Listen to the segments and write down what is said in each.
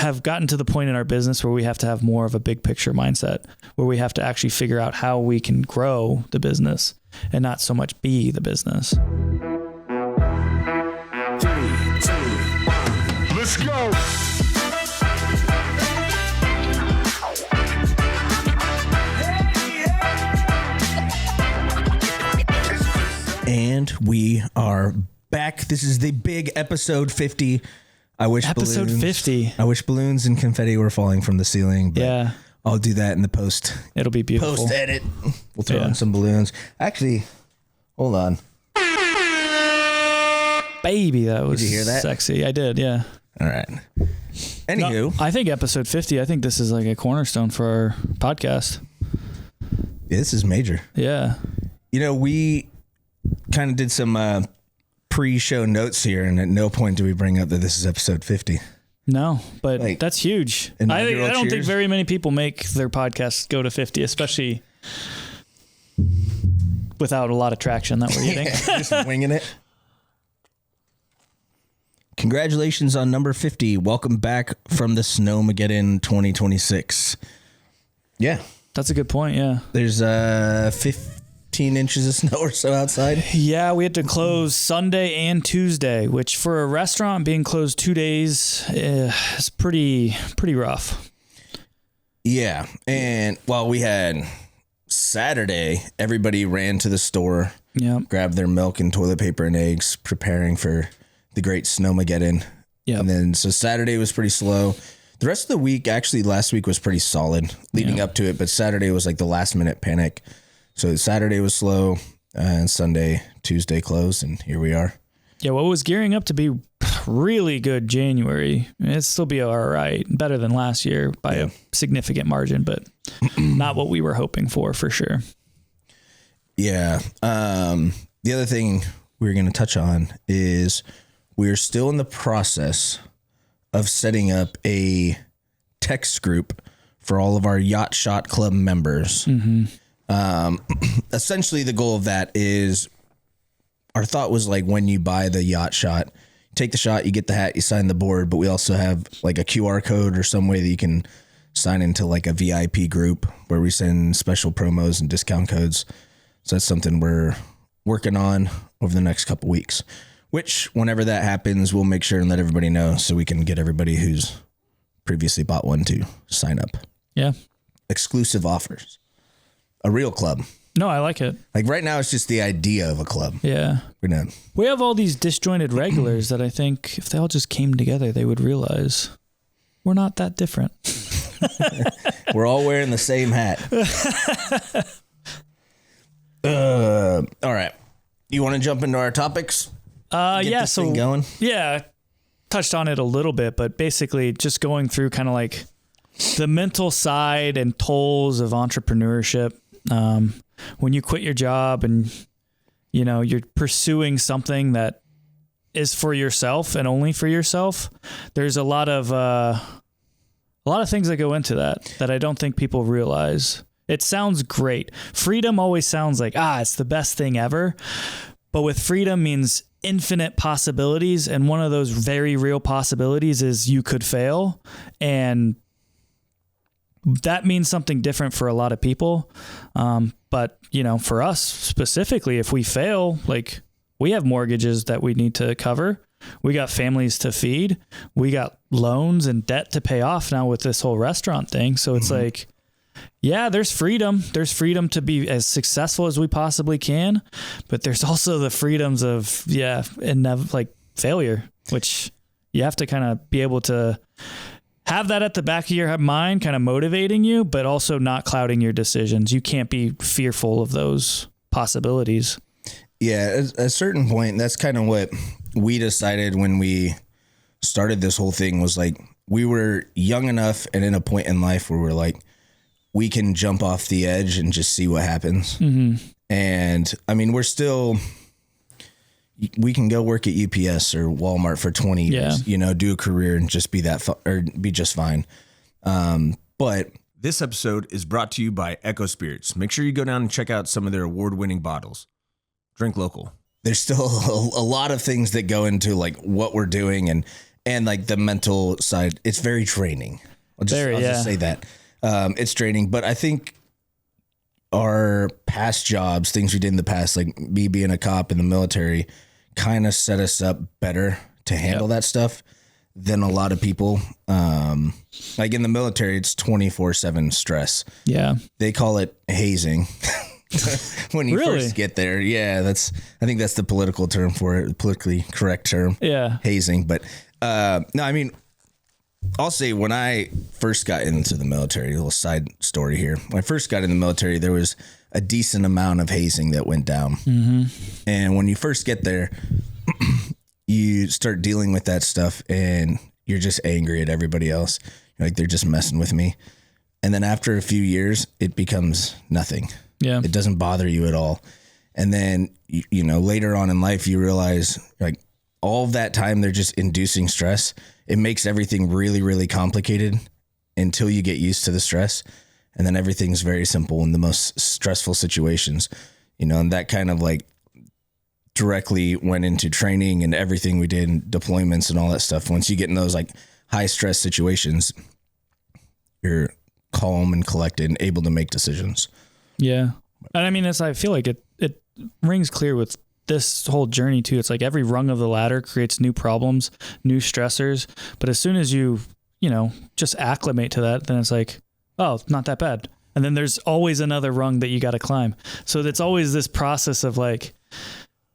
have gotten to the point in our business where we have to have more of a big picture mindset, where we have to actually figure out how we can grow the business and not so much be the business. 3, 2, 1, let's go. And we are back. This is the big episode 50. I wish Episode balloons, 50. I wish balloons and confetti were falling from the ceiling. But Yeah. I'll do that in the post. It'll be beautiful. Post edit. We'll throw Yeah. in some balloons. Actually, hold on. Baby, that was Did you hear that? sexy. I did, yeah. All right. Anywho, No, I think episode 50, I think this is like a cornerstone for our podcast. this is major. Yeah. You know, we kind of did some pre-show notes here, and at no point do we bring up that this is episode 50. No, but Like, that's huge. I inaugural don't think cheers. very many people make their podcasts go to 50, especially without a lot of traction that we're getting. Just winging it. Congratulations on number 50. Welcome back from the Snowmageddon 2026. Yeah. That's a good point, yeah. There's 15 inches of snow or so outside. Yeah, we had to close Sunday and Tuesday, which for a restaurant being closed 2 days is pretty rough. Yeah. And while we had Saturday, everybody ran to the store, Yeah. grabbed their milk and toilet paper and eggs, preparing for the great Snowmageddon. Yeah. And then, so Saturday was pretty slow. The rest of the week, actually, last week was pretty solid leading up to it, but Saturday was like the last minute panic. So Saturday was slow, and Sunday, Tuesday closed, and here we are. Yeah, what was gearing up to be really good January, it'd still be all right, better than last year by a significant margin, but not what we were hoping for sure. Yeah. The other thing we're going to touch on is we're still in the process of setting up a text group for all of our Yacht Shot Club members. Essentially, the goal of that is, our thought was like, when you buy the Yacht Shot, take the shot, you get the hat, you sign the board, but we also have like a QR code or some way that you can sign into like a VIP group where we send special promos and discount codes. So that's something we're working on over the next couple weeks, which whenever that happens, we'll make sure and let everybody know so we can get everybody who's previously bought one to sign up. Yeah. Exclusive offers. A real club. No, I like it. Like right now, it's just the idea of a club. Yeah. We're gonna. We have all these disjointed regulars that I think if they all just came together, they would realize we're not that different. We're all wearing the same hat. All right. You want to jump into our topics? Get Yeah. this thing going? Yeah, touched on it a little bit, but basically just going through kind of like the mental side and tolls of entrepreneurship. When you quit your job and, you know, you're pursuing something that is for yourself and only for yourself, there's a lot of things that go into that I don't think people realize. It sounds great. Freedom always sounds like, it's the best thing ever. But with freedom means infinite possibilities. And one of those very real possibilities is you could fail. And that means something different for a lot of people. But, you know, for us specifically, if we fail, like, we have mortgages that we need to cover. We got families to feed. We got loans and debt to pay off now with this whole restaurant thing. So it's like, yeah, there's freedom. There's freedom to be as successful as we possibly can. But there's also the freedoms of, like failure, which you have to kind of be able to have that at the back of your mind, kind of motivating you, but also not clouding your decisions. You can't be fearful of those possibilities. Yeah, at a certain point, that's kind of what we decided when we started this whole thing, was like, we were young enough and in a point in life where we're like, we can jump off the edge and just see what happens. And I mean, we can go work at UPS or Walmart for 20 years, you know, do a career and just be be just fine. But this episode is brought to you by Echo Spirits. Make sure you go down and check out some of their award-winning bottles. Drink local. There's still a lot of things that go into like what we're doing, and and like the mental side, it's very draining. I'll just say that. It's draining, but I think our past jobs, things we did in the past, like me being a cop in the military, kind of set us up better to handle that stuff than a lot of people. Like in the military, it's 24/7 stress. Yeah. They call it hazing when you first get there. Yeah. I think that's the political term for it, the politically correct term. Yeah. Hazing. But, no, I mean, I'll say when I first got into the military, a little side story here. When I first got in the military, there was a decent amount of hazing that went down. Mm-hmm. And when you first get there, you start dealing with that stuff and you're just angry at everybody else. You're like, they're just messing with me. And then after a few years, it becomes nothing. Yeah. It doesn't bother you at all. And then, you know, later on in life, you realize like all of that time, they're just inducing stress. It makes everything really, really complicated until you get used to the stress. And then everything's very simple in the most stressful situations, you know, and that kind of like directly went into training and everything we did and deployments and all that stuff. Once you get in those like high stress situations, you're calm and collected and able to make decisions. Yeah. And I mean, I feel like it rings clear with this whole journey too. It's like every rung of the ladder creates new problems, new stressors. But as soon as you just acclimate to that, then it's like, oh, not that bad. And then there's always another rung that you got to climb. So it's always this process of like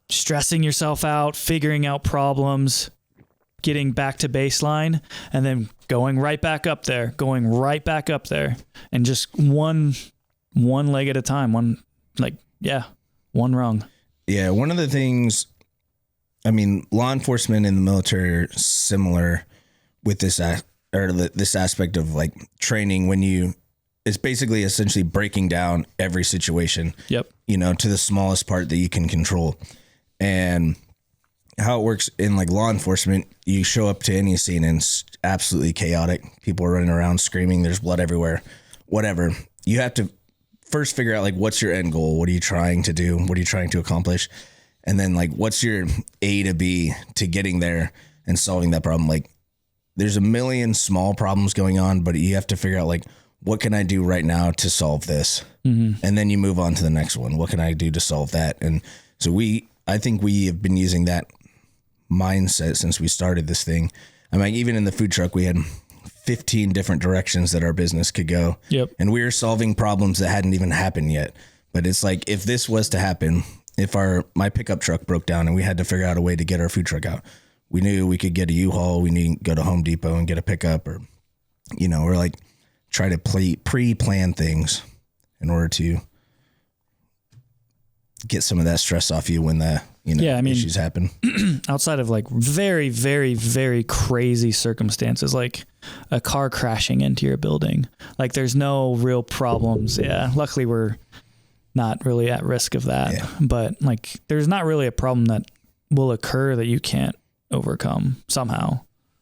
stressing yourself out, figuring out problems, getting back to baseline, and then going right back up there, and just one leg at a time, one rung. Yeah. One of the things, I mean, law enforcement in the military are similar with this aspect of like training it's basically essentially breaking down every situation, you know, to the smallest part that you can control. And how it works in like law enforcement, you show up to any scene and it's absolutely chaotic. People are running around screaming. There's blood everywhere, whatever. You have to first figure out like, what's your end goal? What are you trying to do? What are you trying to accomplish? And then like, what's your A to B to getting there and solving that problem? Like there's a million small problems going on, but you have to figure out like, what can I do right now to solve this? Mm-hmm. And then you move on to the next one. What can I do to solve that? And so I think we have been using that mindset since we started this thing. I mean, even in the food truck, we had 15 different directions that our business could go. Yep. And we were solving problems that hadn't even happened yet. But it's like, if this was to happen, if my pickup truck broke down and we had to figure out a way to get our food truck out, we knew we could get a U-Haul. We need to go to Home Depot and get a pickup, or, you know, we're like, try to pre-plan things in order to get some of that stress off you when the issues happen. Outside of like very, very, very crazy circumstances, like a car crashing into your building, like there's no real problems. Yeah. Luckily we're not really at risk of that, but like there's not really a problem that will occur that you can't overcome somehow.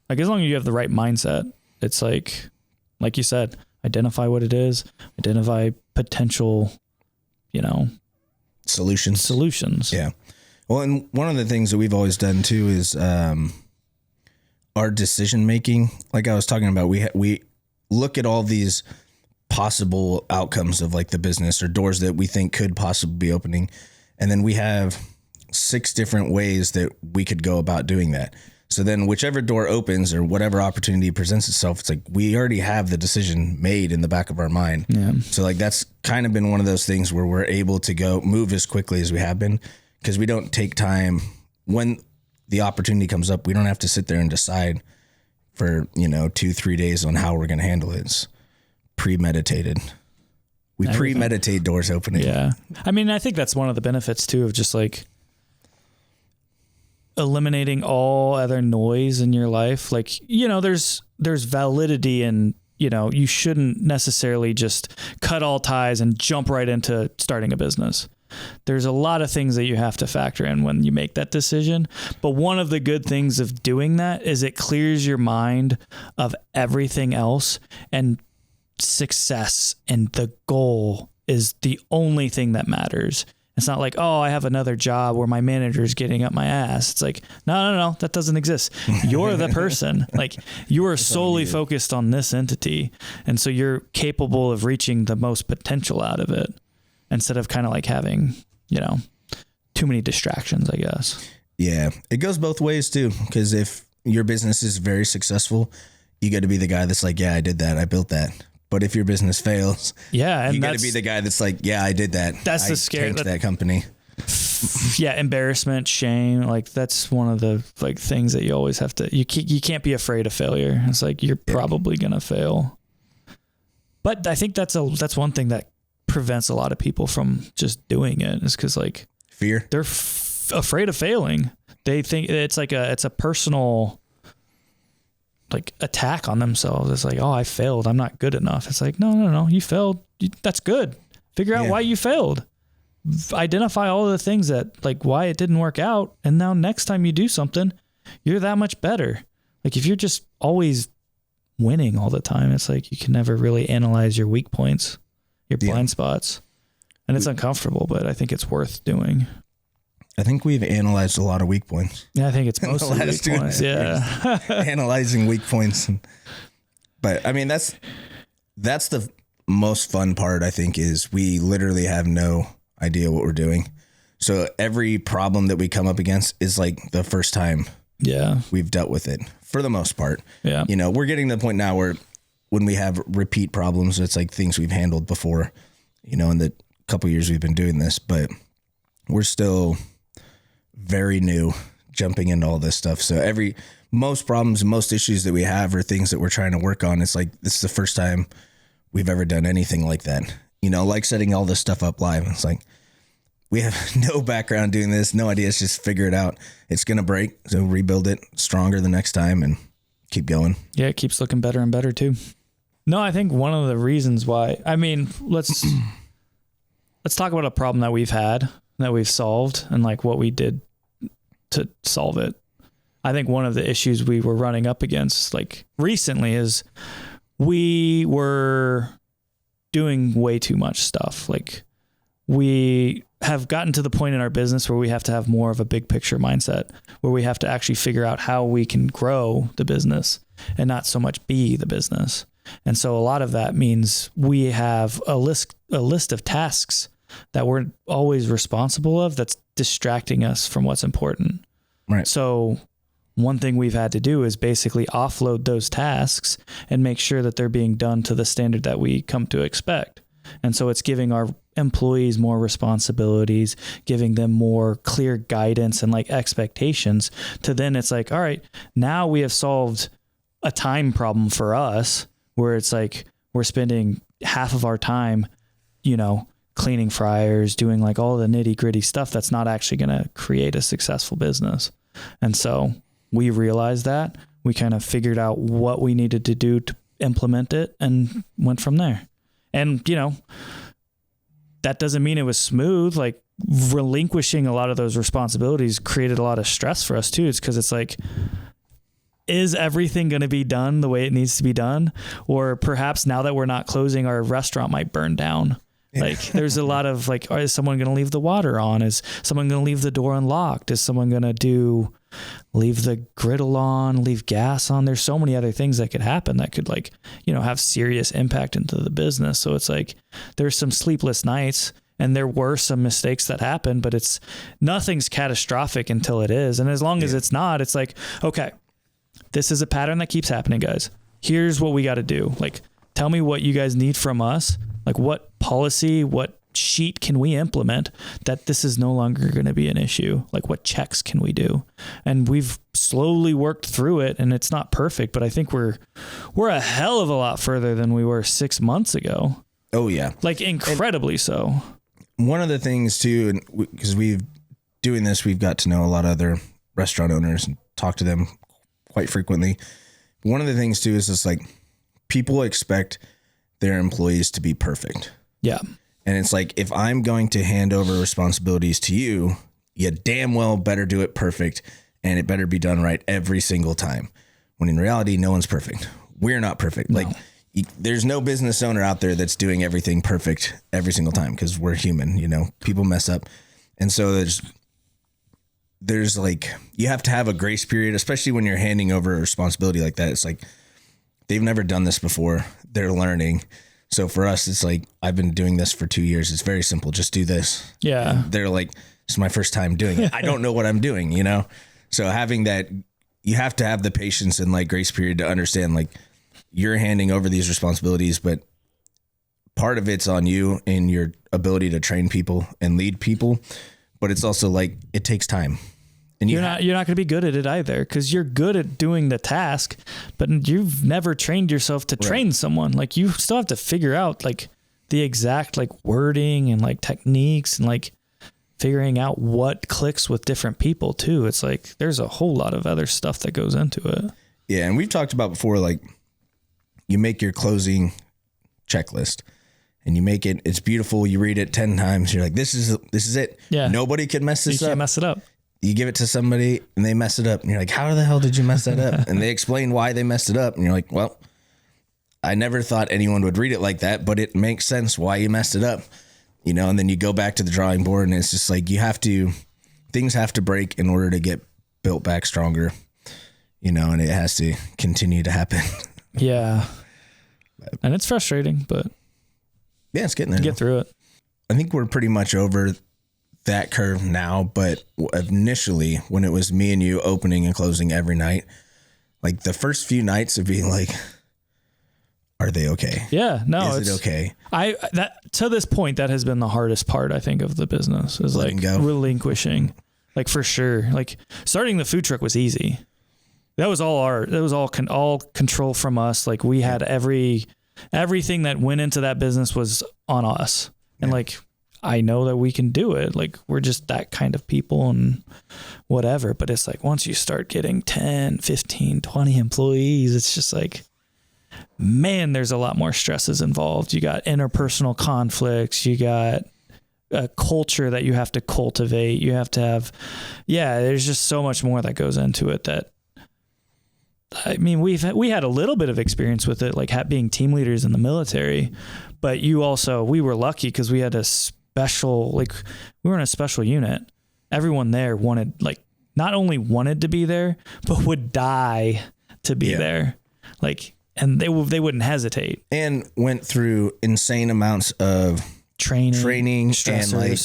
Like as long as you have the right mindset, it's like you said, identify what it is, identify potential, solutions. Yeah. Well, and one of the things that we've always done too is our decision making. Like I was talking about, we look at all these possible outcomes of like the business or doors that we think could possibly be opening. And then we have 6 different ways that we could go about doing that. So then whichever door opens or whatever opportunity presents itself, it's like we already have the decision made in the back of our mind. Yeah. So like that's kind of been one of those things where we're able to move as quickly as we have been, because we don't take time when the opportunity comes up. We don't have to sit there and decide for, 2-3 days on how we're going to handle it. It's premeditated. We premeditate doors opening. Yeah. I mean, I think that's one of the benefits too of just like eliminating all other noise in your life. Like, there's validity in, you shouldn't necessarily just cut all ties and jump right into starting a business. There's a lot of things that you have to factor in when you make that decision. But one of the good things of doing that is it clears your mind of everything else, and success and the goal is the only thing that matters. It's not like, oh, I have another job where my manager is getting up my ass. It's like, no, that doesn't exist. You're the person. Like, you are solely focused on this entity. And so you're capable of reaching the most potential out of it instead of kind of like having, too many distractions, I guess. Yeah. It goes both ways too. Because if your business is very successful, you got to be the guy that's like, yeah, I did that. I built that. But if your business fails, and you got to be the guy that's like, yeah, I did that. That's the scary that company. Yeah, embarrassment, shame, like that's one of the like things that you always have to. You can't be afraid of failure. It's like you're probably gonna fail. But I think that's one thing that prevents a lot of people from just doing it. Is because like fear. They're afraid of failing. They think it's a personal like attack on themselves. It's like, oh, I failed. I'm not good enough. It's like, no. You failed. That's good. Figure out why you failed. Identify all of the things that like why it didn't work out. And now next time you do something, you're that much better. Like if you're just always winning all the time, it's like you can never really analyze your weak points, your blind spots. And it's uncomfortable, but I think it's worth doing. I think we've analyzed a lot of weak points. Yeah, I think it's mostly weak points. Yeah. Analyzing weak points. But I mean, that's the most fun part, I think, is we literally have no idea what we're doing. So every problem that we come up against is like the first time we've dealt with it for the most part. Yeah. We're getting to the point now where when we have repeat problems, it's like things we've handled before, in the couple years we've been doing this, but we're still very new jumping into all this stuff. So most problems and most issues that we have are things that we're trying to work on. It's like, this is the first time we've ever done anything like that, like setting all this stuff up live. It's like, we have no background doing this, no idea. It's just figure it out. It's going to break. So rebuild it stronger the next time and keep going. Yeah. It keeps looking better and better too. No, I think one of the reasons why, let's talk about a problem that we've had, that we've solved, and like what we did to solve it. I think one of the issues we were running up against like recently is we were doing way too much stuff. Like we have gotten to the point in our business where we have to have more of a big picture mindset, where we have to actually figure out how we can grow the business and not so much be the business. And so a lot of that means we have a list of tasks that we're always responsible of that's distracting us from what's important. Right. So one thing we've had to do is basically offload those tasks and make sure that they're being done to the standard that we come to expect. And so it's giving our employees more responsibilities, giving them more clear guidance and like expectations to then it's like, all right, now we have solved a time problem for us where it's like we're spending half of our time, cleaning fryers, doing like all the nitty gritty stuff that's not actually going to create a successful business. And so we realized that. We kind of figured out what we needed to do to implement it and went from there. And, that doesn't mean it was smooth. Like relinquishing a lot of those responsibilities created a lot of stress for us too. It's because it's like, is everything going to be done the way it needs to be done? Or perhaps now that we're not closing, our restaurant might burn down. Like there's a lot of like, is someone going to leave the water on? Is someone going to leave the door unlocked? Is someone going to leave the griddle on, leave gas on? There's so many other things that could happen that could like, have serious impact into the business. So it's like, there's some sleepless nights and there were some mistakes that happened, but nothing's catastrophic until it is. And as long as it's not, it's like, okay, this is a pattern that keeps happening, guys. Here's what we got to do. Like, tell me what you guys need from us. Like what policy, what sheet can we implement that this is no longer going to be an issue? Like what checks can we do? And we've slowly worked through it and it's not perfect, but I think we're a hell of a lot further than we were 6 months ago. Oh yeah. Like incredibly so. One of the things too, and because we've got to know a lot of other restaurant owners and talk to them quite frequently. One of the things too is just like people expect their employees to be perfect. Yeah. And it's like, if I'm going to hand over responsibilities to you, you damn well better do it perfect and it better be done right every single time. When in reality, no one's perfect. We're not perfect. No. Like there's no business owner out there that's doing everything perfect every single time because we're human, people mess up. And so there's like, you have to have a grace period, especially when you're handing over a responsibility like that. It's like, they've never done this before. They're learning. So for us, it's like, I've been doing this for 2 years. It's very simple. Just do this. Yeah. And they're like, this is my first time doing it. I don't know what I'm doing, you know? So having that, you have to have the patience and like grace period to understand, like, you're handing over these responsibilities, but part of it's on you and your ability to train people and lead people. But it's also like, it takes time. And you're not going to be good at it either, because you're good at doing the task, but you've never trained yourself to train someone. Like, you still have to figure out like the exact like wording and like techniques and like figuring out what clicks with different people too. It's like, there's a whole lot of other stuff that goes into it. Yeah. And we've talked about before, like, you make your closing checklist and you make it, it's beautiful. You read it 10 times. You're like, this is it. Yeah. Nobody can mess this You up. can't mess it up. You give it to somebody and they mess it up and you're like, how the hell did you mess that up? And they explain why they messed it up. And you're like, well, I never thought anyone would read it like that, but it makes sense why you messed it up, you know? And then you go back to the drawing board and it's just like, things have to break in order to get built back stronger, you know, and it has to continue to happen. Yeah. And it's frustrating, but Yeah, it's getting there. get through it. I think we're pretty much over that curve now, but initially when it was me and you opening and closing every night, like the first few nights of being like, are they okay? Yeah, no, Is it okay? That to this point, that has been the hardest part, I think, of the business is Letting like go. relinquishing, like for sure. Like starting the food truck was easy. That was all control from us. Like we had everything that went into that business was on us. And like, I know that we can do it. Like we're just that kind of people and whatever. But it's like, once you start getting 10, 15, 20 employees, it's just like, man, there's a lot more stresses involved. You got interpersonal conflicts. You got a culture that you have to cultivate. You have to have, there's just so much more that goes into it that, I mean, we had a little bit of experience with it, like being team leaders in the military, but we were lucky because we had we were in a special unit. Everyone there not only wanted to be there, but would die to be there. Like, and they wouldn't hesitate. And went through insane amounts of training and like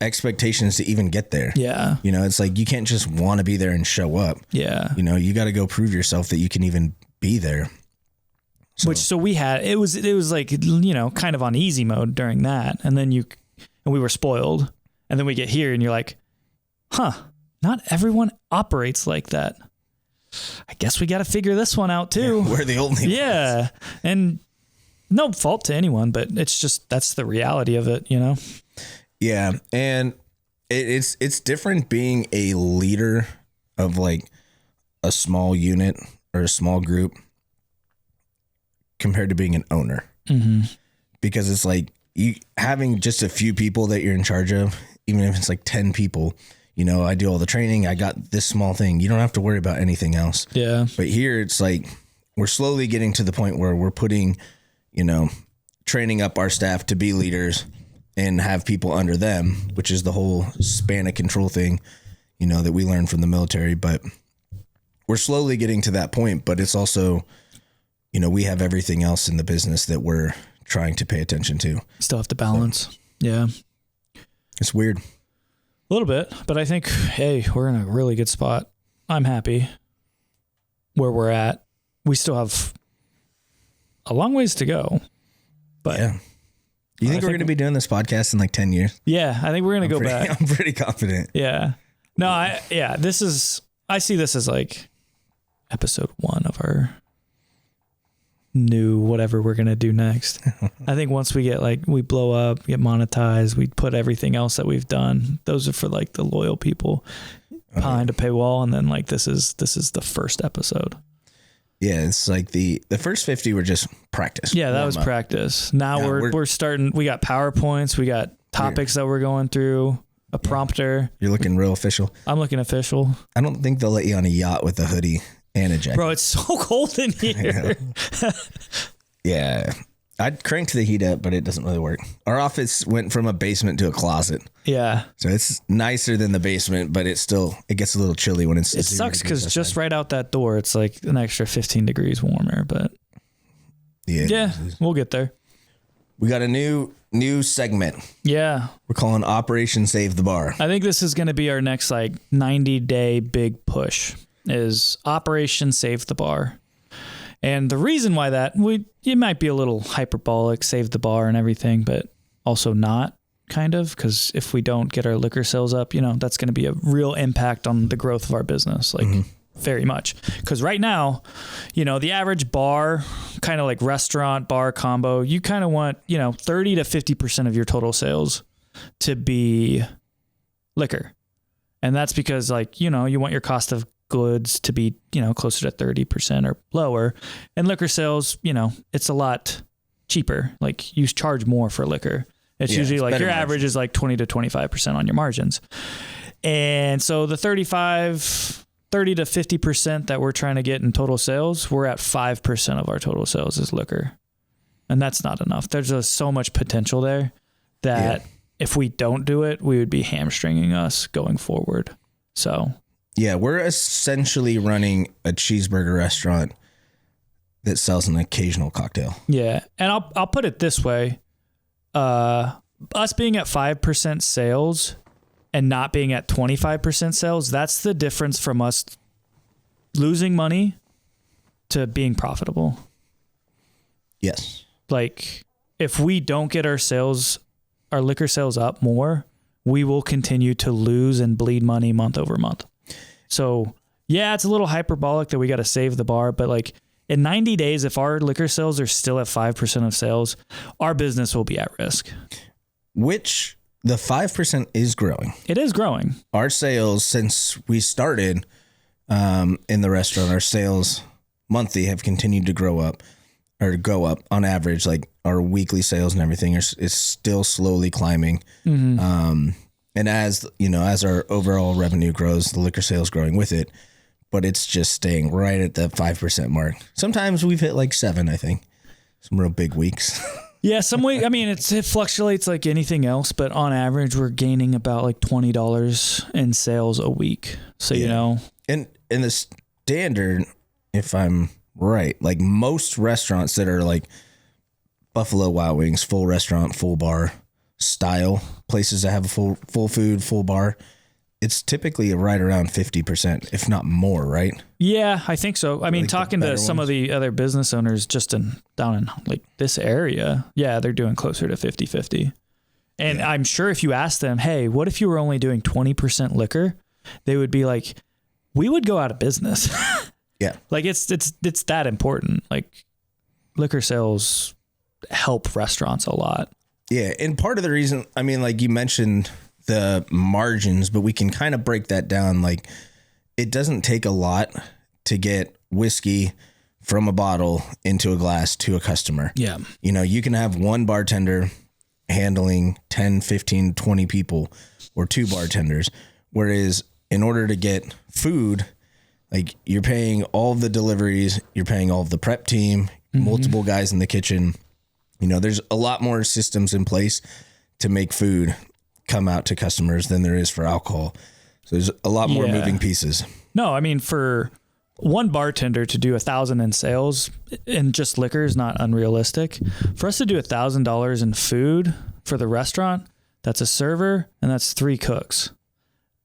expectations to even get there. Yeah. You know, it's like, you can't just want to be there and show up. Yeah. You know, you got to go prove yourself that you can even be there. So we had, it was like, you know, kind of on easy mode during that. And then we were spoiled. And then we get here and you're like, not everyone operates like that. I guess we got to figure this one out too. We're the only ones. And no fault to anyone, but it's just, that's the reality of it, you know? Yeah. And it's different being a leader of like a small unit or a small group compared to being an owner. Mm-hmm. Because it's like you having just a few people that you're in charge of, even if it's like 10 people, you know, I do all the training. I got this small thing. You don't have to worry about anything else. Yeah. But here it's like, we're slowly getting to the point where we're putting, you know, training up our staff to be leaders and have people under them, which is the whole span of control thing, you know, that we learned from the military. But we're slowly getting to that point, but it's also, you know, we have everything else in the business that we're trying to pay attention to. Still have to balance. Yeah. It's weird. A little bit, but I think, hey, we're in a really good spot. I'm happy where we're at. We still have a long ways to go, but yeah. You think we're going to be doing this podcast in like 10 years? Yeah, I think we're going to go back. I'm pretty confident. Yeah. No, I see this as like episode 1 of our new whatever we're going to do next. I think once we get we blow up, get monetized, we put everything else that we've done. Those are for like the loyal people behind a paywall. And then like, this is the first episode. Yeah, it's like the first 50 were just practice. Yeah, that was practice. Now we're starting. We got PowerPoints. We got topics that we're going through. A prompter. You're looking real official. I'm looking official. I don't think they'll let you on a yacht with a hoodie and a jacket. Bro, it's so cold in here. Yeah. I cranked the heat up, but it doesn't really work. Our office went from a basement to a closet. Yeah. So it's nicer than the basement, but it gets a little chilly when it's. It sucks because just right out that door, it's like an extra 15 degrees warmer, but yeah, we'll get there. We got a new segment. Yeah. We're calling Operation Save the Bar. I think this is going to be our next 90-day big push is Operation Save the Bar. And the reason why it might be a little hyperbolic, save the bar and everything, but also not kind of, because if we don't get our liquor sales up, that's going to be a real impact on the growth of our business. Very much. Because right now, the average bar, kind of like restaurant bar combo, you kind of want, 30 to 50% of your total sales to be liquor. And that's because you want your cost of goods to be, closer to 30% or lower. And liquor sales, it's a lot cheaper. You charge more for liquor. It's usually your average is 20 to 25% on your margins. And so the 30 to 50% that we're trying to get in total sales, we're at 5% of our total sales is liquor. And that's not enough. There's just so much potential there that if we don't do it, we would be hamstringing us going forward. So yeah, we're essentially running a cheeseburger restaurant that sells an occasional cocktail. Yeah. And I'll put it this way. Us being at 5% sales and not being at 25% sales, that's the difference from us losing money to being profitable. Yes. If we don't get our liquor sales up more, we will continue to lose and bleed money month over month. So yeah, it's a little hyperbolic that we got to save the bar, but in 90 days, if our liquor sales are still at 5% of sales, our business will be at risk. Which the 5% is growing. It is growing. Our sales, since we started in the restaurant, our sales monthly have continued to go up on average. Our weekly sales and everything is still slowly climbing. Mm-hmm. And as our overall revenue grows, the liquor sales growing with it, but it's just staying right at the 5% mark. Sometimes we've hit 7, I think. Some real big weeks. Yeah, some way. It fluctuates like anything else, but on average, we're gaining about $20 in sales a week. So, And the standard, if I'm right, most restaurants that are Buffalo Wild Wings, full restaurant, full bar style places that have a full food, full bar, it's typically right around 50%, if not more, right? Yeah, I think so. Talking to some of the other business owners just down in this area, yeah, they're doing closer to 50-50. And I'm sure if you ask them, hey, what if you were only doing 20% liquor? They would be like, we would go out of business. Yeah. It's that important. Liquor sales help restaurants a lot. Yeah. And part of the reason, you mentioned the margins, but we can kind of break that down. It doesn't take a lot to get whiskey from a bottle into a glass to a customer. Yeah. You can have one bartender handling 10, 15, 20 people or two bartenders. Whereas in order to get food, you're paying all of the deliveries, you're paying all of the prep team, multiple guys in the kitchen. There's a lot more systems in place to make food come out to customers than there is for alcohol. So there's a lot more moving pieces. No, for one bartender to do 1,000 in sales in just liquor is not unrealistic. For us to do $1,000 in food for the restaurant, that's a server and that's 3 cooks.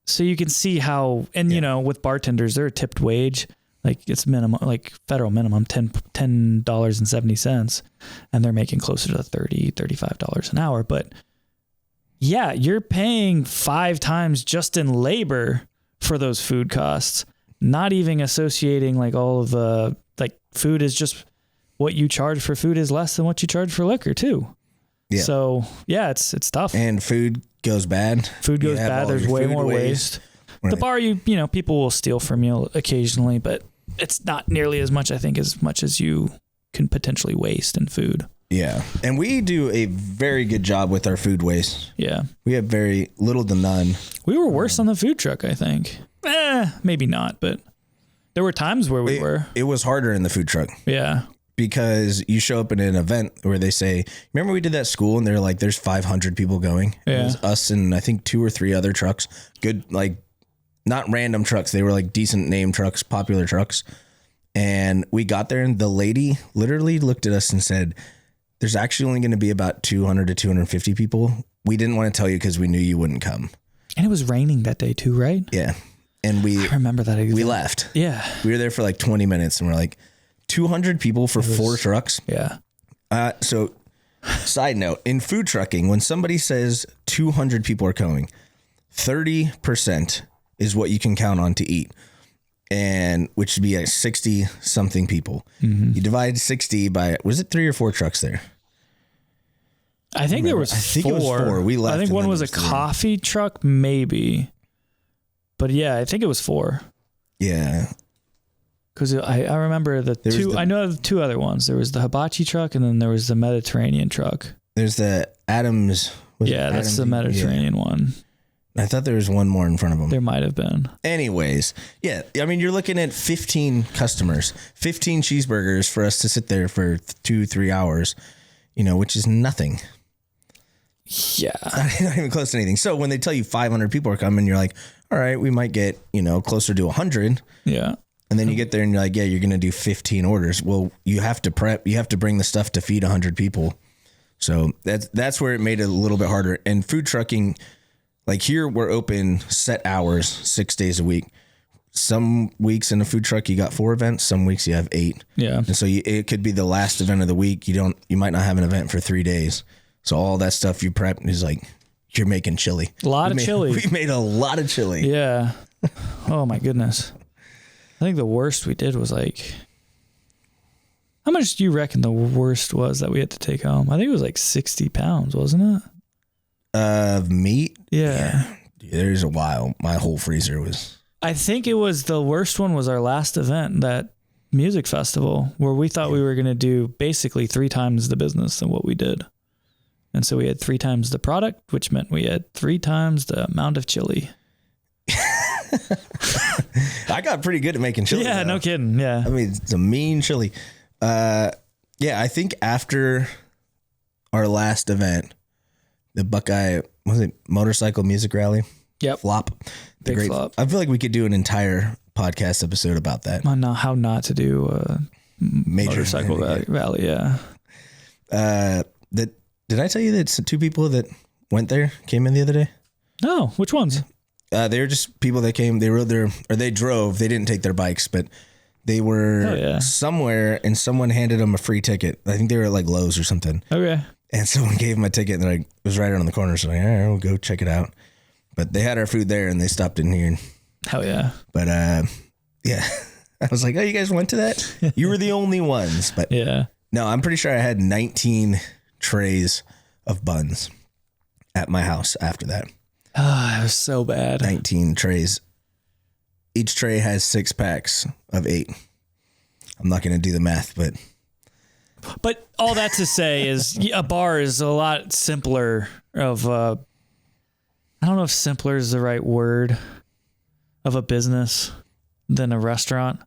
So you can see how, and with bartenders, they're a tipped wage. It's minimum, federal minimum, $10.70, and they're making closer to $30, $35 an hour. But yeah, you're paying 5 times just in labor for those food costs, not even associating all of the, food is just what you charge for food is less than what you charge for liquor too. Yeah. So yeah, it's tough. And food goes bad. Food goes bad. There's way more waste. Right. The bar, people will steal from you occasionally, but it's not nearly as much, I think, as much as you can potentially waste in food. Yeah. And we do a very good job with our food waste. Yeah. We have very little to none. We were worse on the food truck, I think. Maybe not, but there were times where we were. It was harder in the food truck. Yeah. because you show up in an event where they say, remember we did that school and they're like, there's 500 people going. Yeah. It was us and I think 2 or 3 other trucks, good, like not random trucks. They were like decent name trucks, popular trucks. And we got there and the lady literally looked at us and said, there's actually only going to be about 200 to 250 people. We didn't want to tell you because we knew you wouldn't come. And it was raining that day too, right? Yeah. And I remember that. we left. Yeah. We were there for like 20 minutes and we're like, 200 people for 4 trucks. Yeah. So side note, in food trucking, when somebody says 200 people are coming, 30% is what you can count on to eat. And which would be like 60 something people. Mm-hmm. You divide 60 by, was it 3 or 4 trucks there? I think there was 4. I think it was 4. We left. I think one was a 3. coffee truck, maybe. But yeah, I think it was 4. Yeah. Because I remember I know the 2 other ones. There was the hibachi truck and then there was the Mediterranean truck. There's the Adams. That's the Mediterranean one. I thought there was one more in front of them. There might have been. Anyways, yeah. I mean, you're looking at 15 customers, 15 cheeseburgers for us to sit there for 2-3 hours, which is nothing. Yeah. Not even close to anything. So when they tell you 500 people are coming, you're like, all right, we might get, closer to 100. Yeah. And then you get there and you're like, yeah, you're going to do 15 orders. Well, you have to prep, you have to bring the stuff to feed 100 people. So that's where it made it a little bit harder. And food trucking, like here, we're open set hours, 6 days a week. Some weeks in a food truck, you got 4 events. Some weeks you have 8. Yeah. And so it could be the last event of the week. You might not have an event for 3 days. So all that stuff you prep is like, you're making chili. A lot of chili. We made a lot of chili. Yeah. Oh my goodness. I think the worst we did was like, how much do you reckon the worst was that we had to take home? I think it was like 60 pounds, wasn't it? Of meat? Yeah. There's a while. My whole freezer was. I think it was the worst one was our last event, that music festival, where we thought we were going to do basically 3 times the business than what we did. And so we had 3 times the product, which meant we had 3 times the amount of chili. I got pretty good at making chili. Yeah, though. no kidding. Yeah. I mean, it's a mean chili. Yeah, I think after our last event, the Buckeye, was it Motorcycle Music Rally? Yep. Flop. Big flop. I feel like we could do an entire podcast episode about that. How not to do a motorcycle rally. Yeah. Did I tell you that 2 people that went there came in the other day? No, which ones? They were just people that came. They rode their, or they drove. They didn't take their bikes, but they were somewhere, and someone handed them a free ticket. I think they were at like Lowe's or something. Okay. And someone gave them a ticket, and they're like, it was right around the corner. So like, all right, we'll go check it out. But they had our food there, and they stopped in here. Hell yeah. But yeah, I was like, oh, you guys went to that? You were the only ones. But yeah. No, I'm pretty sure I had 19 trays of buns at my house after that. Oh, it was so bad. 19 trays. Each tray has 6 packs of 8. I'm not going to do the math, but all that to say is a bar is a lot simpler of I don't know if simpler is the right word of a business than a restaurant,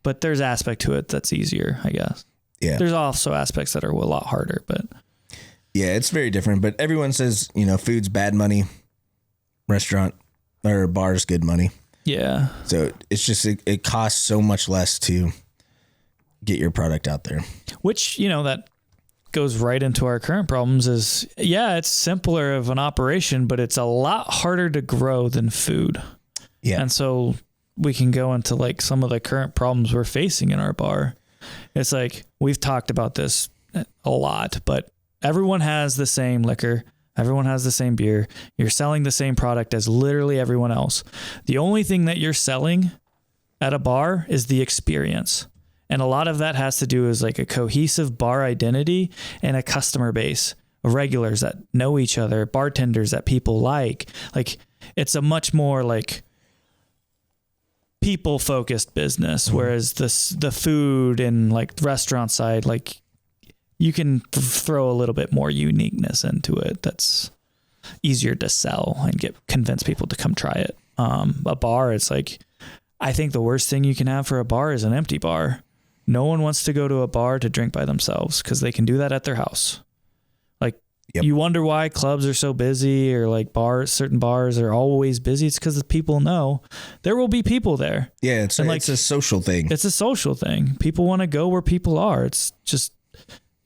but there's aspect to it that's easier, I guess. Yeah. There's also aspects that are a lot harder, but yeah, it's very different. But everyone says, food's bad money, restaurant or bar's good money. Yeah. So it's just, it costs so much less to get your product out there. Which, that goes right into our current problems is, it's simpler of an operation, but it's a lot harder to grow than food. Yeah. And so we can go into like some of the current problems we're facing in our bar. It's like, we've talked about this a lot, but everyone has the same liquor. Everyone has the same beer. You're selling the same product as literally everyone else. The only thing that you're selling at a bar is the experience. And a lot of that has to do with like a cohesive bar identity and a customer base of regulars that know each other, bartenders that people like. Like, it's a much more like people focused business. Whereas the food and like restaurant side, like you can throw a little bit more uniqueness into it. That's easier to sell and convince people to come try it. A bar, it's like, I think the worst thing you can have for a bar is an empty bar. No one wants to go to a bar to drink by themselves because they can do that at their house. Like, you wonder why clubs are so busy, or like certain bars are always busy. It's because the people know there will be people there. Yeah, it's a social thing. It's a social thing. People want to go where people are. It's just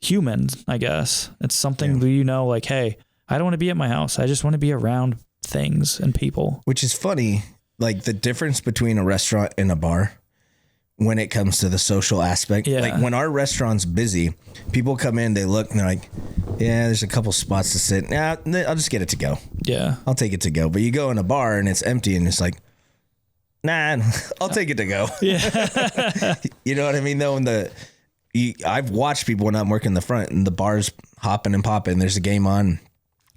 humans, I guess. It's something that like, hey, I don't want to be at my house. I just want to be around things and people. Which is funny, like the difference between a restaurant and a bar when it comes to the social aspect. Yeah. Like when our restaurant's busy, people come in, they look, and they're like, yeah, there's a couple spots to sit. Nah, I'll just get it to go. Yeah. I'll take it to go. But you go in a bar and it's empty and it's like, nah, I'll take it to go. Yeah. You know what I mean? Though, I've watched people when I'm working the front and the bar's hopping and popping. There's a game on,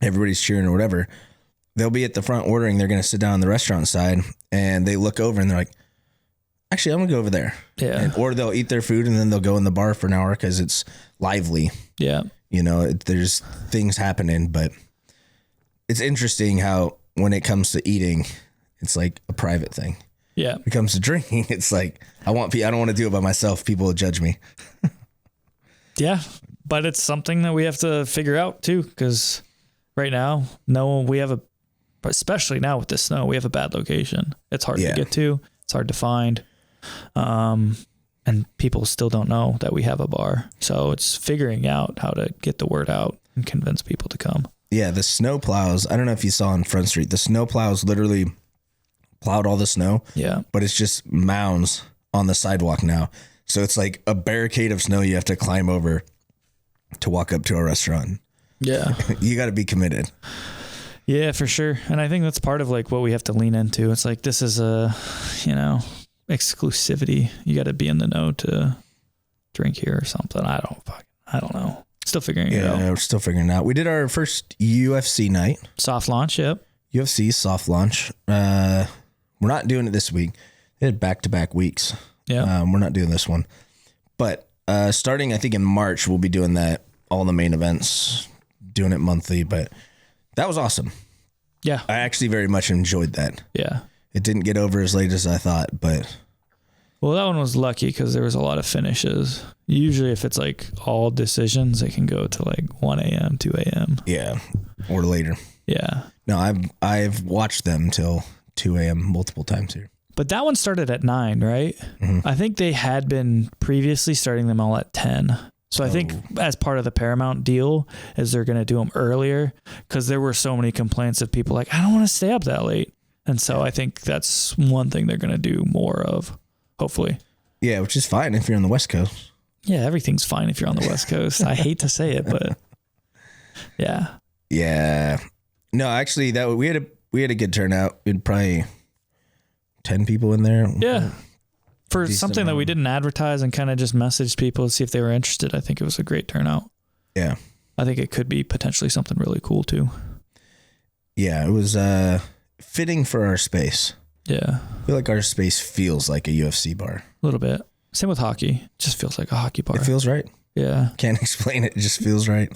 everybody's cheering or whatever. They'll be at the front ordering. They're going to sit down on the restaurant side and they look over and they're like, actually, I'm going to go over there. Yeah. Or they'll eat their food and then they'll go in the bar for an hour because it's lively. Yeah. You know, there's things happening, but it's interesting how when it comes to eating, it's like a private thing. Yeah. When it comes to drinking, it's like, I don't want to do it by myself. People will judge me. Yeah. But it's something that we have to figure out too, because right now, especially now with the snow, we have a bad location. It's hard to get to. It's hard to find. And people still don't know that we have a bar. So it's figuring out how to get the word out and convince people to come. Yeah. The snow plows. I don't know if you saw on Front Street, the snow plows literally plowed all the snow. Yeah. But it's just mounds on the sidewalk now. So it's like a barricade of snow you have to climb over to walk up to a restaurant. Yeah. You got to be committed. Yeah, for sure. And I think that's part of like what we have to lean into. It's like, this is exclusivity. You got to be in the know to drink here or something. I don't know. Still figuring it out. Yeah, we're still figuring it out. We did our first UFC night. Soft launch. Yep. UFC soft launch. We're not doing it this week. They had back-to-back weeks. Yeah. We're not doing this one. But starting, I think, in March, we'll be doing that, all the main events, doing it monthly. But that was awesome. Yeah. I actually very much enjoyed that. Yeah. It didn't get over as late as I thought, but... Well, that one was lucky because there was a lot of finishes. Usually if it's like all decisions, it can go to like 1 a.m., 2 a.m. Yeah. Or later. Yeah. No, I've watched them till 2 a.m. multiple times here. But that one started at 9, right? Mm-hmm. I think they had been previously starting them all at 10. So I think as part of the Paramount deal is they're going to do them earlier because there were so many complaints of people like, I don't want to stay up that late. And so I think that's one thing they're going to do more of, hopefully. Yeah, which is fine if you're on the West Coast. Yeah, everything's fine if you're on the West Coast. I hate to say it, but yeah. Yeah. No, actually, we had a good turnout. We had probably 10 people in there. Yeah. For Decent something that amount. we didn't advertise and kind of just messaged people to see if they were interested, I think it was a great turnout. Yeah. I think it could be potentially something really cool too. Yeah, it was fitting for our space. Yeah. I feel like our space feels like a UFC bar. A little bit. Same with hockey. It just feels like a hockey bar. It feels right. Yeah. Can't explain it. It just feels right.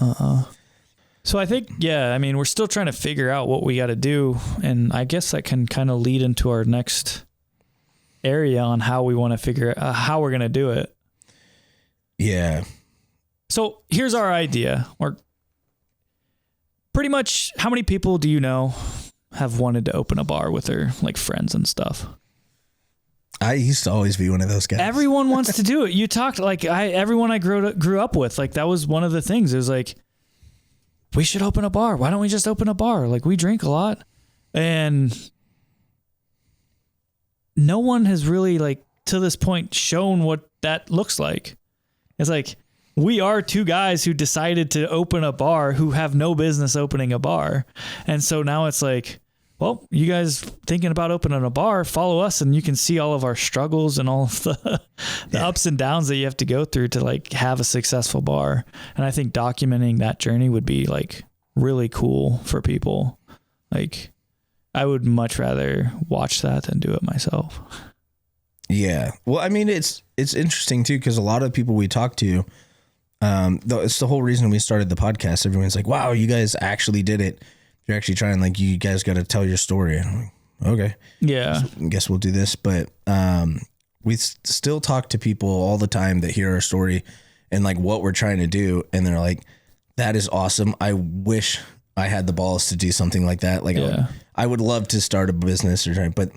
So I think, we're still trying to figure out what we got to do. And I guess that can kind of lead into our next area on how we want to figure out how we're going to do it. Yeah. So here's our idea. Or pretty much, how many people do you know have wanted to open a bar with their like friends and stuff? I used to always be one of those guys. Everyone wants to do it. You talked like everyone I grew up with, like that was one of the things. It was like, we should open a bar. Why don't we just open a bar? Like we drink a lot, and no one has really like to this point shown what that looks like. It's like, we are two guys who decided to open a bar who have no business opening a bar. And so now it's like, well, you guys thinking about opening a bar, follow us and you can see all of our struggles and all of the ups and downs that you have to go through to like have a successful bar. And I think documenting that journey would be like really cool for people. Like I would much rather watch that than do it myself. Yeah. Well, I mean, it's interesting too, because a lot of people we talk to, though it's the whole reason we started the podcast. Everyone's like, wow, you guys actually did it. You're actually trying, like, you guys got to tell your story. And I'm like, okay. Yeah. So I guess we'll do this. But we still talk to people all the time that hear our story and like what we're trying to do. And they're like, that is awesome. I wish I had the balls to do something like that. Like I would love to start a business or something, but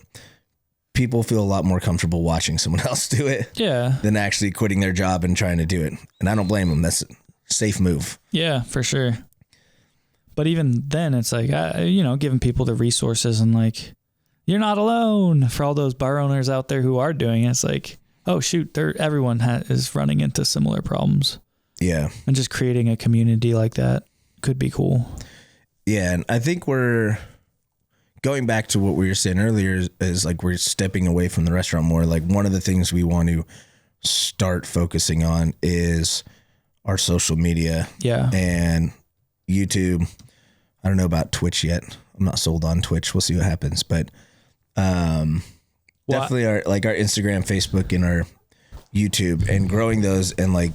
people feel a lot more comfortable watching someone else do it than actually quitting their job and trying to do it. And I don't blame them. That's a safe move. Yeah, for sure. But even then it's like, you know, giving people the resources and like, you're not alone for all those bar owners out there who are doing it. It's like, oh shoot, everyone is running into similar problems. Yeah. And just creating a community like that could be cool. Yeah. And I think we're going back to what we were saying earlier is like, we're stepping away from the restaurant more. Like one of the things we want to start focusing on is our social media. Yeah. And YouTube. I don't know about Twitch yet. I'm not sold on Twitch. We'll see what happens, but definitely our Instagram, Facebook, and our YouTube, and growing those and like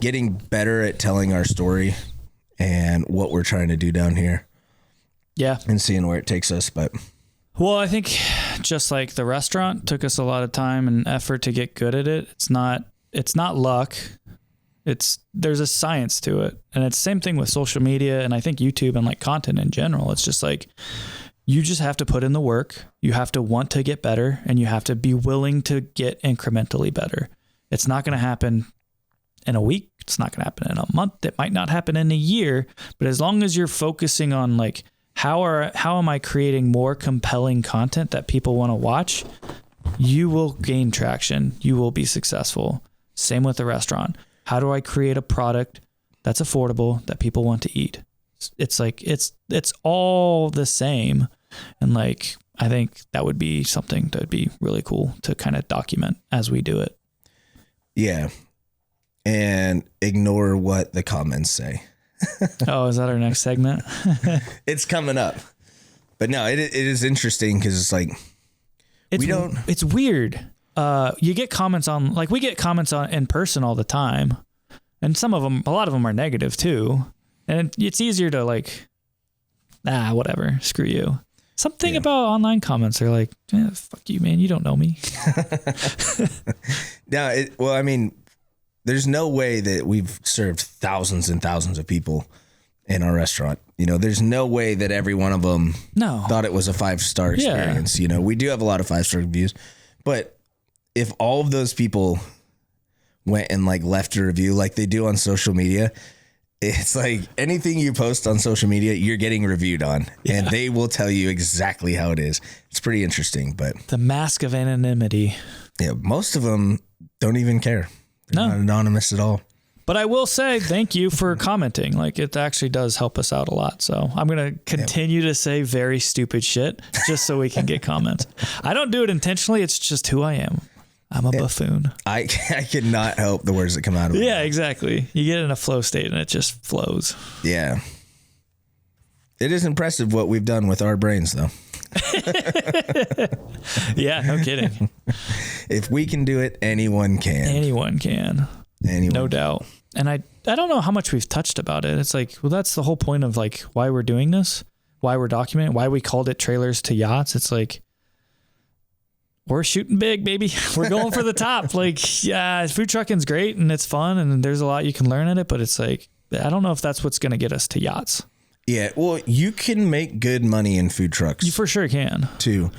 getting better at telling our story and what we're trying to do down here. Yeah. And seeing where it takes us. But well, I think just like the restaurant took us a lot of time and effort to get good at it. It's not luck. There's a science to it. And it's the same thing with social media and I think YouTube and like content in general. It's just like, you just have to put in the work. You have to want to get better and you have to be willing to get incrementally better. It's not going to happen in a week. It's not going to happen in a month. It might not happen in a year, but as long as you're focusing on like, how am I creating more compelling content that people want to watch? You will gain traction. You will be successful. Same with the restaurant. How do I create a product that's affordable that people want to eat? It's like, it's all the same. And like, I think that would be something that would be really cool to kind of document as we do it. Yeah. And ignore what the comments say. Oh, is that our next segment? It's coming up. But no, it is interesting because it's like, it's weird. You get comments on, like we get comments on in person all the time. And a lot of them are negative too. And it's easier to like, whatever, screw you. Something about online comments are like, fuck you, man. You don't know me. I mean, there's no way that we've served thousands and thousands of people in our restaurant. You know, there's no way that every one of them thought it was a 5-star experience. Yeah. You know, we do have a lot of 5-star reviews, but if all of those people went and like left a review like they do on social media, it's like anything you post on social media, you're getting reviewed on and they will tell you exactly how it is. It's pretty interesting, but the mask of anonymity. Yeah. Most of them don't even care. They're not anonymous at all. But I will say thank you for commenting. Like it actually does help us out a lot. So I'm going to continue to say very stupid shit just so we can get comments. I don't do it intentionally. It's just who I am. I'm a buffoon. I cannot help the words that come out of me. Yeah, exactly. You get in a flow state and it just flows. Yeah. It is impressive what we've done with our brains though. Yeah, no kidding. If we can do it, anyone can. Anyone can. No doubt. And I don't know how much we've touched about it. It's like, well, that's the whole point of like why we're doing this, why we're documenting, why we called it Trailers to Yachts. It's like, we're shooting big, baby. We're going for the top. Like, yeah, food trucking's great and it's fun and there's a lot you can learn in it, but it's like, I don't know if that's what's going to get us to yachts. Yeah. Well, you can make good money in food trucks. You for sure can. Too.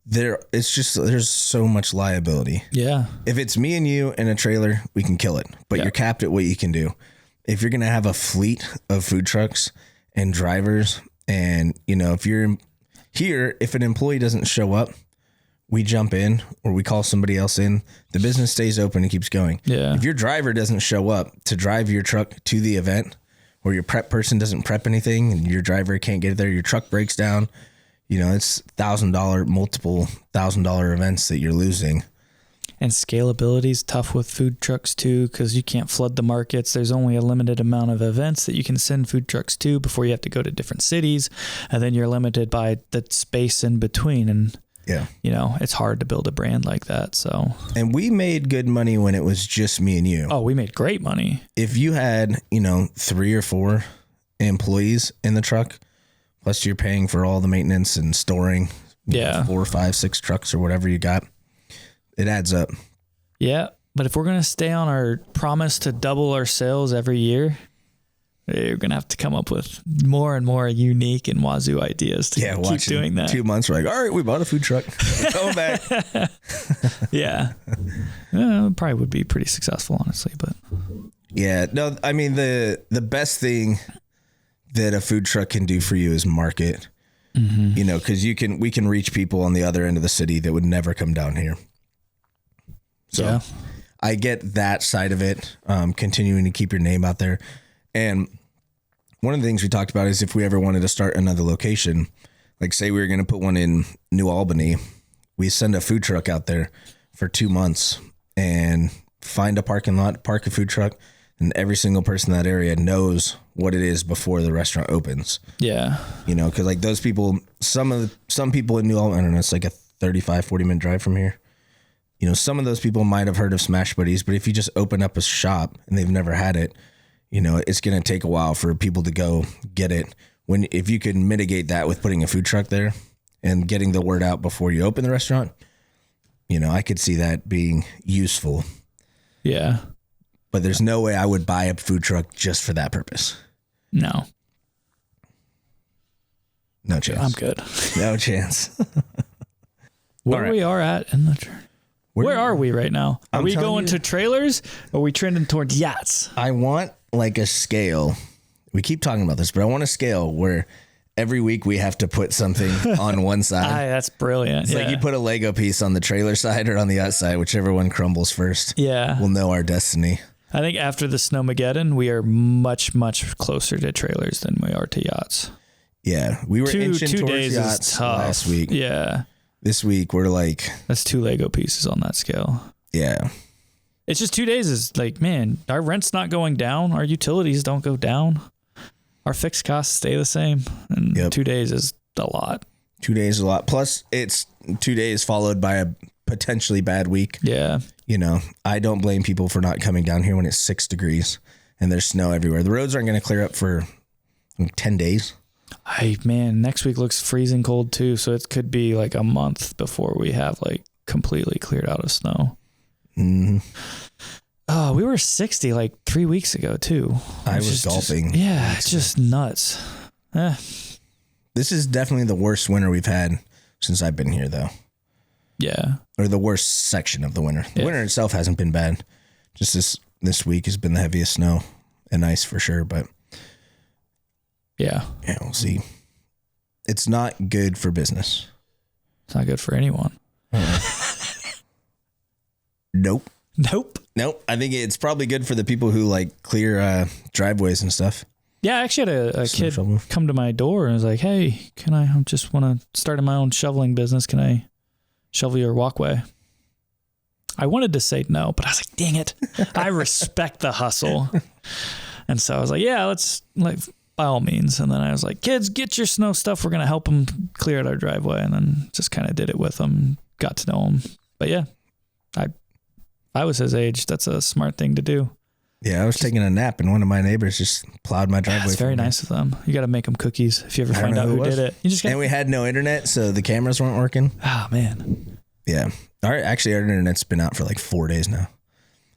There's so much liability. Yeah. If it's me and you in a trailer, we can kill it, but you're capped at what you can do. If you're going to have a fleet of food trucks and drivers and, you know, if you're here, if an employee doesn't show up, we jump in or we call somebody else in, the business stays open and keeps going. Yeah. If your driver doesn't show up to drive your truck to the event or your prep person doesn't prep anything and your driver can't get there, your truck breaks down, you know, it's multiple $1,000 events that you're losing. And scalability is tough with food trucks too, because you can't flood the markets. There's only a limited amount of events that you can send food trucks to before you have to go to different cities. And then you're limited by the space in between. And you know, it's hard to build a brand like that. So, and we made good money when it was just me and you. Oh, we made great money. If you had, you know, 3 or 4 employees in the truck, plus you're paying for all the maintenance and storing, 4, 5, 6 trucks or whatever you got, it adds up. Yeah. But if we're going to stay on our promise to double our sales every year, you're going to have to come up with more and more unique and wazoo ideas to keep doing that. 2 months, we're like, all right, we bought a food truck. We're coming back. Yeah. It probably would be pretty successful, honestly. But yeah, no, I mean, the best thing that a food truck can do for you is market, you know, because we can reach people on the other end of the city that would never come down here. So yeah. I get that side of it, continuing to keep your name out there. And one of the things we talked about is if we ever wanted to start another location, like say we were going to put one in New Albany, we send a food truck out there for 2 months and find a parking lot, park a food truck, and every single person in that area knows what it is before the restaurant opens. Yeah. You know, because like those people, some people in New Albany, I don't know, it's like a 35, 40-minute drive from here. You know, some of those people might have heard of Smash Buddies, but if you just open up a shop and they've never had it, you know, it's going to take a while for people to go get it. If you could mitigate that with putting a food truck there and getting the word out before you open the restaurant, you know, I could see that being useful. Yeah. But there's no way I would buy a food truck just for that purpose. No. No chance. I'm good. No chance. Where right. we are at in the journey. Where are we right now? Are I'm we telling going you- to trailers? Or are we trending towards yachts? I want like a scale. We keep talking about this, but I want a scale where every week we have to put something on one side. That's brilliant. It's like you put a Lego piece on the trailer side or on the yacht side, whichever one crumbles first. Yeah. We'll know our destiny. I think after the Snowmageddon, we are much, much closer to trailers than we are to yachts. Yeah. We were inching 2 towards days yachts is tough. last week. Yeah. This week we're like, That's 2 Lego pieces on that scale. yeah. It's just 2 days is like, man, our rent's not going down. Our utilities don't go down. Our fixed costs stay the same. And 2 days is a lot. 2 days is a lot. Plus it's 2 days followed by a potentially bad week. Yeah. You know, I don't blame people for not coming down here when it's 6 degrees and there's snow everywhere. The roads aren't going to clear up for 10 days. Next week looks freezing cold too. So it could be like a month before we have like completely cleared out of snow. Mm-hmm. Oh, we were 60 like 3 weeks ago too. I was golfing. It's just nuts. This is definitely the worst winter we've had since I've been here, though. Yeah. Or the worst section of the winter. The winter itself hasn't been bad. Just this week has been the heaviest snow and ice for sure. But yeah, we'll see. It's not good for business. It's not good for anyone. Nope. Nope. I think it's probably good for the people who like clear driveways and stuff. Yeah, I actually had a kid shovel. come to my door and was like, "Hey, I just want to start my own shoveling business. Can I shovel your walkway?" I wanted to say no, but I was like, "Dang it! I respect the hustle." And so I was like, "Yeah, let's by all means." And then I was like, "Kids, get your snow stuff. We're gonna help them clear out our driveway." And then just kind of did it with them, got to know them. But yeah, I was his age. That's a smart thing to do. Yeah, I was taking a nap and one of my neighbors just plowed my driveway. It's very nice of them. You got to make them cookies if you ever find out who did it. You just and we had no internet, so the cameras weren't working. Oh man. Yeah. Actually, our internet's been out for like 4 days now.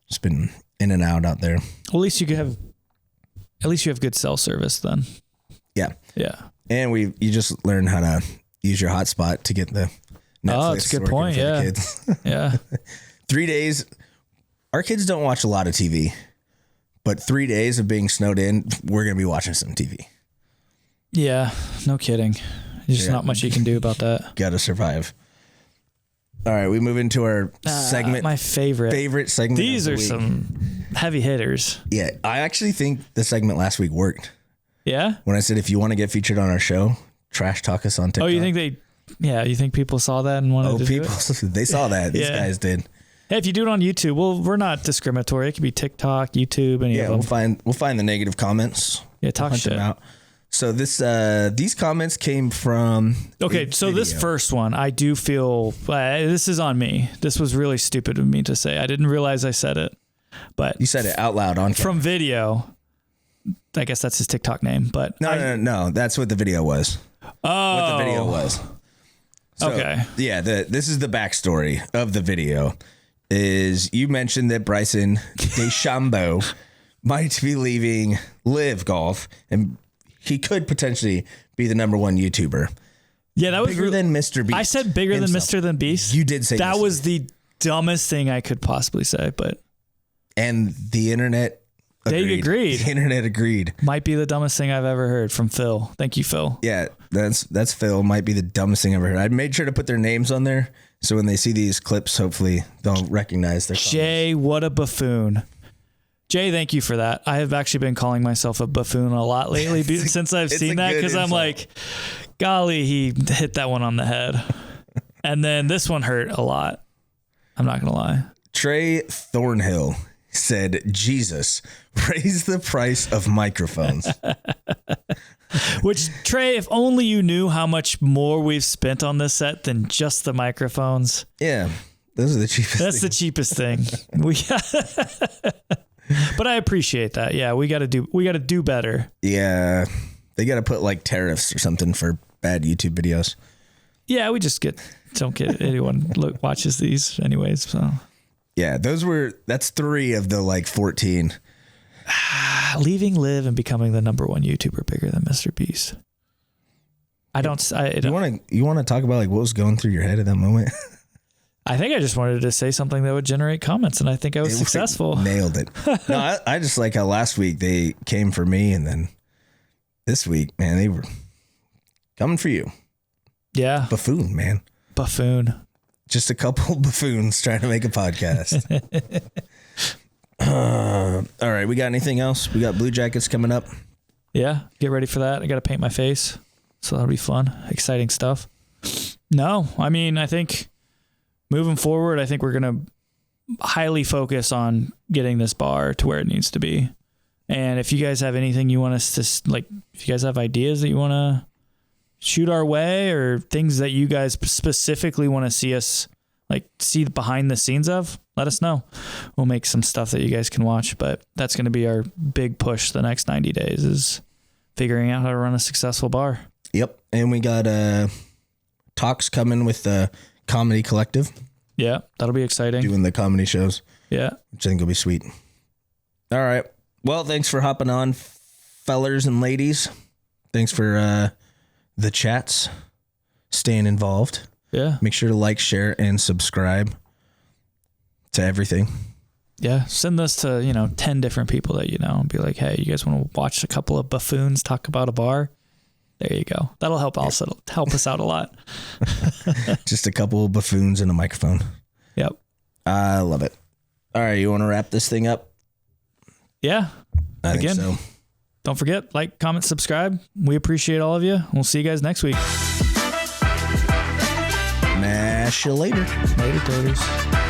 It's been in and out there. Well, at least you have good cell service then. Yeah. Yeah. And you just learn how to use your hotspot to get the Netflix. Oh, that's a good point. Yeah. Kids. Yeah. 3 days. Our kids don't watch a lot of TV, but 3 days of being snowed in, we're going to be watching some TV. Yeah. No kidding. There's not much you can do about that. Got to survive. All right. We move into our segment. My favorite segment. These are some heavy hitters. Yeah. I actually think the segment last week worked. Yeah. When I said, if you want to get featured on our show, trash talk us on TikTok. Oh, you think people saw that and wanted to do it? They saw that. These guys did. Hey, if you do it on YouTube, well, we're not discriminatory. It could be TikTok, YouTube, any of them. We'll find the negative comments. Yeah, talk Hunt shit. them out. So these comments came from. Okay, so this first one, I do feel this is on me. This was really stupid of me to say. I didn't realize I said it, but You said it out loud on camera. from video. I guess that's his TikTok name, but No. That's what the video was. Oh, What the video was. So, okay. Yeah. This is the backstory of the video. is you mentioned that Bryson DeChambeau might be leaving Live Golf, and he could potentially be the number one YouTuber. Yeah, that was Bigger than Mr. Beast. I said bigger himself. than Mr. than Beast. You did say that Mr. was the dumbest thing I could possibly say, but And the internet agreed. The internet agreed. Might be the dumbest thing I've ever heard from Phil. Thank you, Phil. Yeah, that's Phil. Might be the dumbest thing I've ever heard. I made sure to put their names on there, so when they see these clips, hopefully they'll recognize their Jay, what a buffoon. Jay, thank you for that. I have actually been calling myself a buffoon a lot lately since I've seen that, because I'm like, golly, he hit that one on the head. And then this one hurt a lot. I'm not going to lie. Trey Thornhill said, Jesus, raise the price of microphones. Which, Trey, if only you knew how much more we've spent on this set than just the microphones. Yeah, those are the cheapest. That's the cheapest thing. But I appreciate that. Yeah, we got to do better. Yeah, they got to put like tariffs or something for bad YouTube videos. Yeah, we just don't get anyone watches these anyways. So yeah, that's 3 of the like 14. Leaving Live and becoming the number one YouTuber bigger than Mr. Beast. You want to talk about like what was going through your head at that moment? I think I just wanted to say something that would generate comments, and I think I was successful. Nailed it. No, I just like how last week they came for me, and then this week, man, they were coming for you. Yeah. Buffoon, man. Buffoon. Just a couple buffoons trying to make a podcast. All right, we got anything else? We got Blue Jackets coming up. Yeah, get ready for that. I got to paint my face, so that'll be fun. Exciting stuff. No, I mean, I think moving forward, I think we're going to highly focus on getting this bar to where it needs to be. And if you guys have anything you want us to, like, if you guys have ideas that you want to shoot our way, or things that you guys specifically want to see us, like, see behind the scenes of, let us know. We'll make some stuff that you guys can watch, but that's going to be our big push the next 90 days is figuring out how to run a successful bar. Yep. And we got talks coming with the Comedy Collective. Yeah, that'll be exciting. Doing the comedy shows. Yeah. Which I think will be sweet. All right. Well, thanks for hopping on, fellers and ladies. Thanks for the chats, staying involved. Yeah. Make sure to like, share, and subscribe to everything. Yeah. Send this to, 10 different people that you know and be like, hey, you guys want to watch a couple of buffoons talk about a bar? There you go. That'll help us out a lot. Just a couple of buffoons and a microphone. Yep. I love it. All right. You want to wrap this thing up? Yeah. I think so. Don't forget, like, comment, subscribe. We appreciate all of you. We'll see you guys next week. Mash you later. Later, taters.